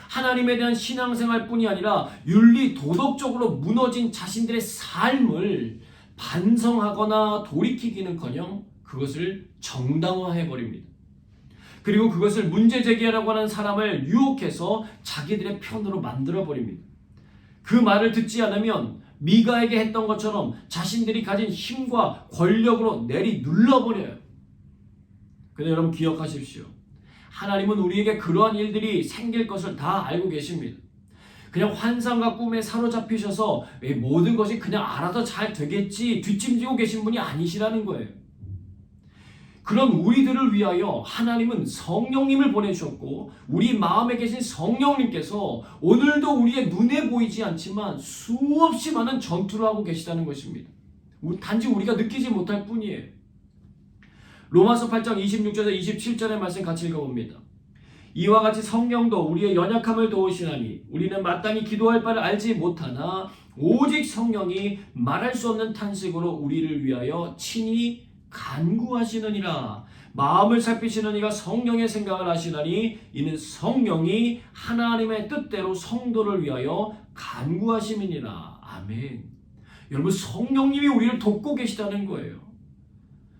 하나님에 대한 신앙생활뿐이 아니라 윤리 도덕적으로 무너진 자신들의 삶을 반성하거나 돌이키기는커녕 그것을 정당화해버립니다. 그리고 그것을 문제제기하라고 하는 사람을 유혹해서 자기들의 편으로 만들어버립니다. 그 말을 듣지 않으면 미가에게 했던 것처럼 자신들이 가진 힘과 권력으로 내리 눌러버려요. 근데 여러분 기억하십시오. 하나님은 우리에게 그러한 일들이 생길 것을 다 알고 계십니다. 그냥 환상과 꿈에 사로잡히셔서 모든 것이 그냥 알아서 잘 되겠지 뒷짐지고 계신 분이 아니시라는 거예요. 그런 우리들을 위하여 하나님은 성령님을 보내주셨고 우리 마음에 계신 성령님께서 오늘도 우리의 눈에 보이지 않지만 수없이 많은 전투를 하고 계시다는 것입니다. 단지 우리가 느끼지 못할 뿐이에요. 로마서 8장 26절에서 27절의 말씀 같이 읽어봅니다. 이와 같이 성령도 우리의 연약함을 도우시나니 우리는 마땅히 기도할 바를 알지 못하나 오직 성령이 말할 수 없는 탄식으로 우리를 위하여 친히 간구하시느니라. 마음을 살피시는 이가 성령의 생각을 하시나니 이는 성령이 하나님의 뜻대로 성도를 위하여 간구하심이니라. 아멘. 여러분 성령님이 우리를 돕고 계시다는 거예요.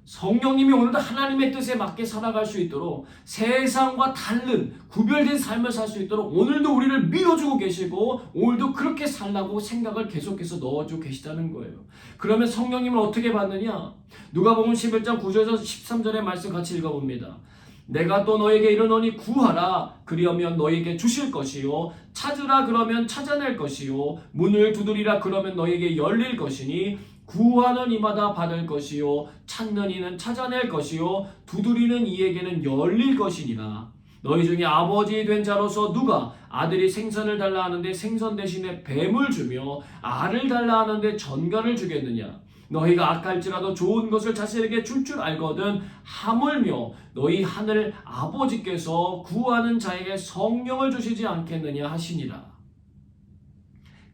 성령님이 오늘도 하나님의 뜻에 맞게 살아갈 수 있도록 세상과 다른 구별된 삶을 살 수 있도록 오늘도 우리를 밀어주고 계시고 오늘도 그렇게 살라고 생각을 계속해서 넣어주고 계시다는 거예요. 그러면 성령님을 어떻게 받느냐? 누가복음 11장 9절에서 13절의 말씀 같이 읽어봅니다. 내가 또 너에게 이르노니 구하라 그리하면 너에게 주실 것이요 찾으라 그러면 찾아낼 것이요 문을 두드리라 그러면 너에게 열릴 것이니 구하는 이마다 받을 것이요 찾는 이는 찾아낼 것이요 두드리는 이에게는 열릴 것이니라. 너희 중에 아버지 된 자로서 누가 아들이 생선을 달라 하는데 생선 대신에 뱀을 주며 알을 달라 하는데 전갈을 주겠느냐? 너희가 악할지라도 좋은 것을 자신에게 줄 알거든 하물며 너희 하늘 아버지께서 구하는 자에게 성령을 주시지 않겠느냐 하시니라.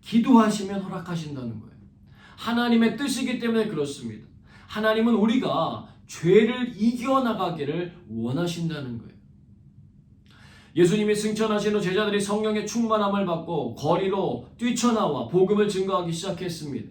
기도하시면 허락하신다는 거예요. 하나님의 뜻이기 때문에 그렇습니다. 하나님은 우리가 죄를 이겨나가기를 원하신다는 거예요. 예수님이 승천하신 후 제자들이 성령의 충만함을 받고 거리로 뛰쳐나와 복음을 증거하기 시작했습니다.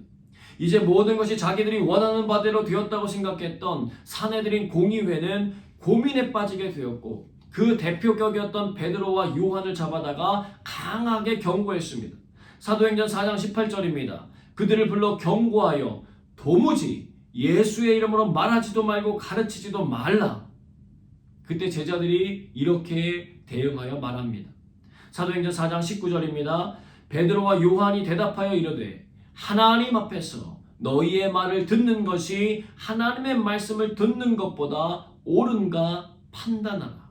이제 모든 것이 자기들이 원하는 바대로 되었다고 생각했던 사내들인 공의회는 고민에 빠지게 되었고 그 대표격이었던 베드로와 요한을 잡아다가 강하게 경고했습니다. 사도행전 4장 18절입니다. 그들을 불러 경고하여 도무지 예수의 이름으로 말하지도 말고 가르치지도 말라. 그때 제자들이 이렇게 대응하여 말합니다. 사도행전 4장 19절입니다. 베드로와 요한이 대답하여 이르되 하나님 앞에서 너희의 말을 듣는 것이 하나님의 말씀을 듣는 것보다 옳은가 판단하라.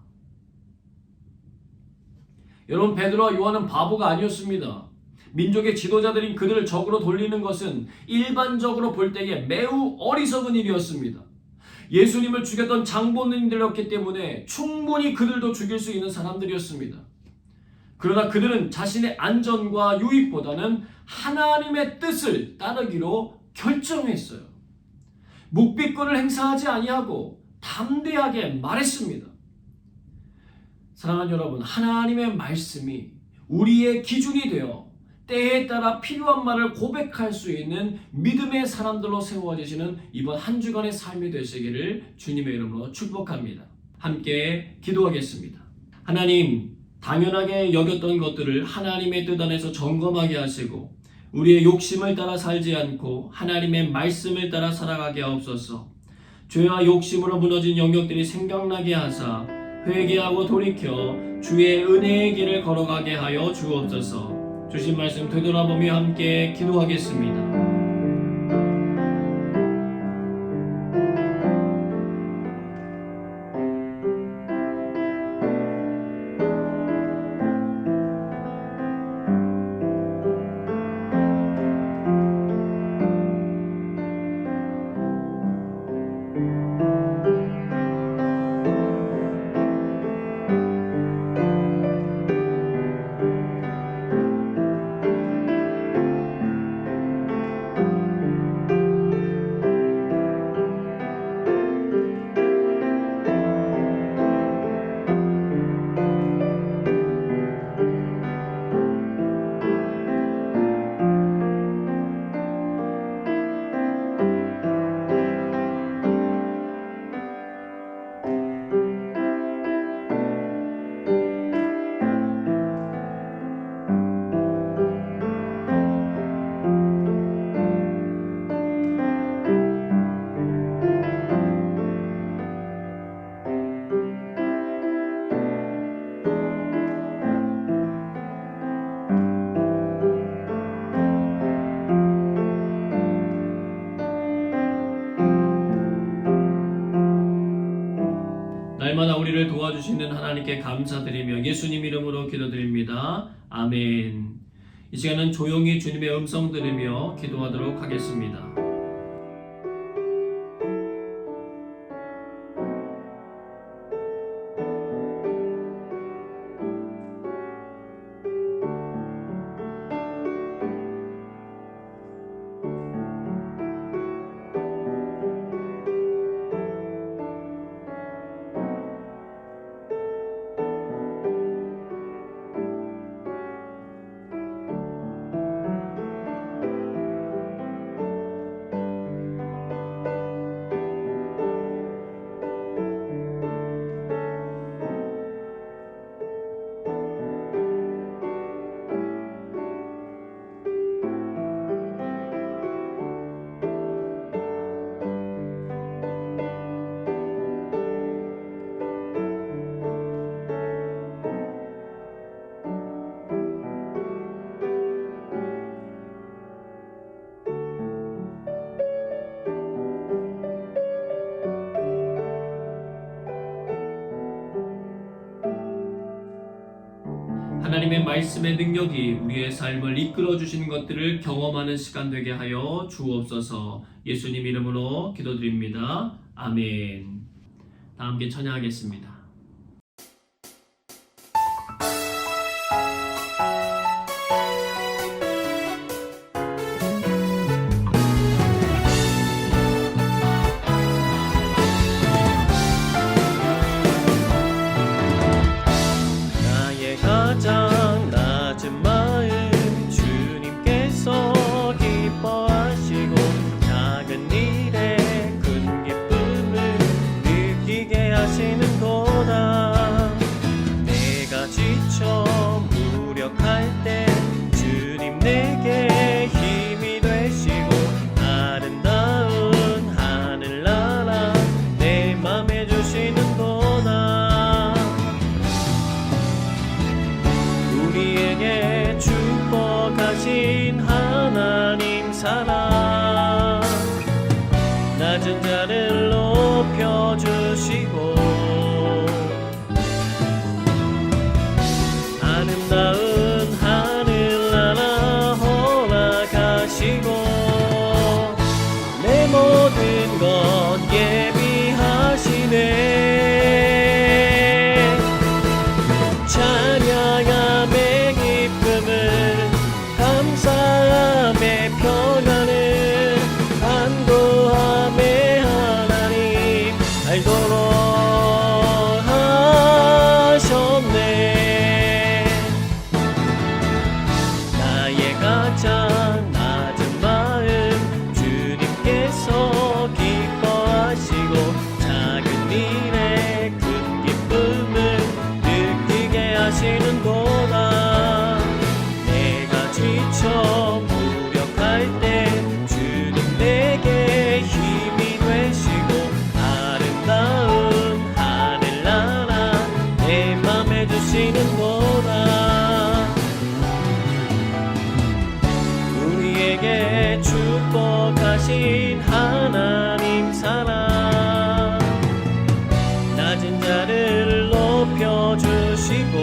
여러분 베드로와 요한은 바보가 아니었습니다. 민족의 지도자들인 그들을 적으로 돌리는 것은 일반적으로 볼 때에 매우 어리석은 일이었습니다. 예수님을 죽였던 장본인들이었기 때문에 충분히 그들도 죽일 수 있는 사람들이었습니다. 그러나 그들은 자신의 안전과 유익보다는 하나님의 뜻을 따르기로 결정했어요. 묵비권을 행사하지 아니하고 담대하게 말했습니다. 사랑하는 여러분, 하나님의 말씀이 우리의 기준이 되어 때에 따라 필요한 말을 고백할 수 있는 믿음의 사람들로 세워지시는 이번 한 주간의 삶이 되시기를 주님의 이름으로 축복합니다. 함께 기도하겠습니다. 하나님, 당연하게 여겼던 것들을 하나님의 뜻 안에서 점검하게 하시고 우리의 욕심을 따라 살지 않고 하나님의 말씀을 따라 살아가게 하옵소서. 죄와 욕심으로 무너진 영역들이 생각나게 하사 회개하고 돌이켜 주의 은혜의 길을 걸어가게 하여 주옵소서. 주신 말씀 되돌아보며 함께 기도하겠습니다. 들어주시는 하나님께 감사드리며 예수님 이름으로 기도드립니다. 아멘. 이 시간은 조용히 주님의 음성 들으며 기도하도록 하겠습니다. 하나님의 말씀의 능력이 우리의 삶을 이끌어 주시는 것들을 경험하는 시간 되게 하여 주옵소서. 예수님 이름으로 기도드립니다. 아멘. 다 함께 찬양하겠습니다. 가장 낮은 마음 주님께서 기뻐하시고 작은 일에 큰 기쁨을 느끼게 하시는도다. 내가 지쳐 무력할 때 주님 내게 힘이 되시고 아름다운 하늘나라 내 맘에 주시는도다. 우리에게 축복하신 하나님 사랑 낮은 자를 높여주시고 아름다운 하늘나라 허락하시고 내 모든 것 예비하시네. 찬양함의 기쁨을 감사함의 평안을 간구함의 하나님 알도록 하셨네. 나의 가장 낮은 마음 주님께서 기뻐하시고 작은 일에 큰 기쁨을 느끼게 하시는도다. 내가 지쳐 무력할 때 주님 내게 힘이 되시고 아름다운 하늘나라 내 맘에 주시는도다. 우리에게 축복하신 하나님 사랑 낮은 자를 높여주시고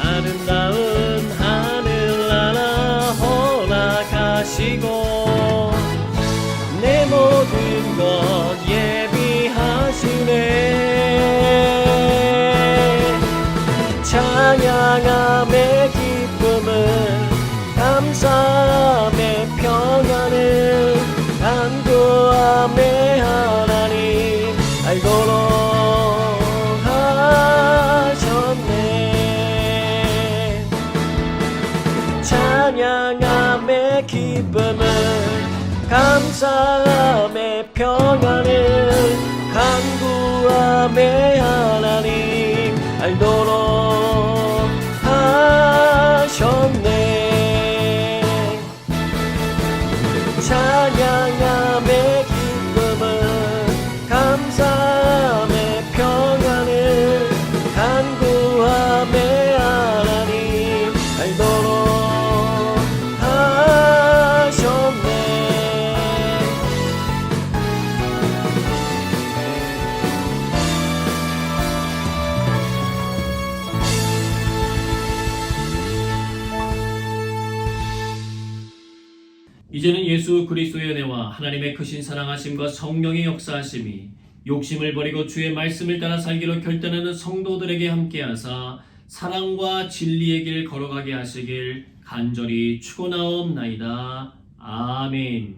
아름다운 하늘나라 허락하시고 내 모든 것 예비하시네. 찬양함의 기쁨을 감사함의 평안을 간구함의 하나님 알도록 하셨네. 찬양함의 기쁨을 감사함의 평안을 간구함의 하나님 알도록 하셨네. 찬양함의 기쁨을 감사함의 평안을 간구함의 하나님 알도록 하셨네. 이제는 예수 그리스도의 은혜와 하나님의 크신 사랑하심과 성령의 역사하심이 욕심을 버리고 주의 말씀을 따라 살기로 결단하는 성도들에게 함께하사 사랑과 진리의 길 걸어가게 하시길 간절히 축원하옵나이다. 아멘.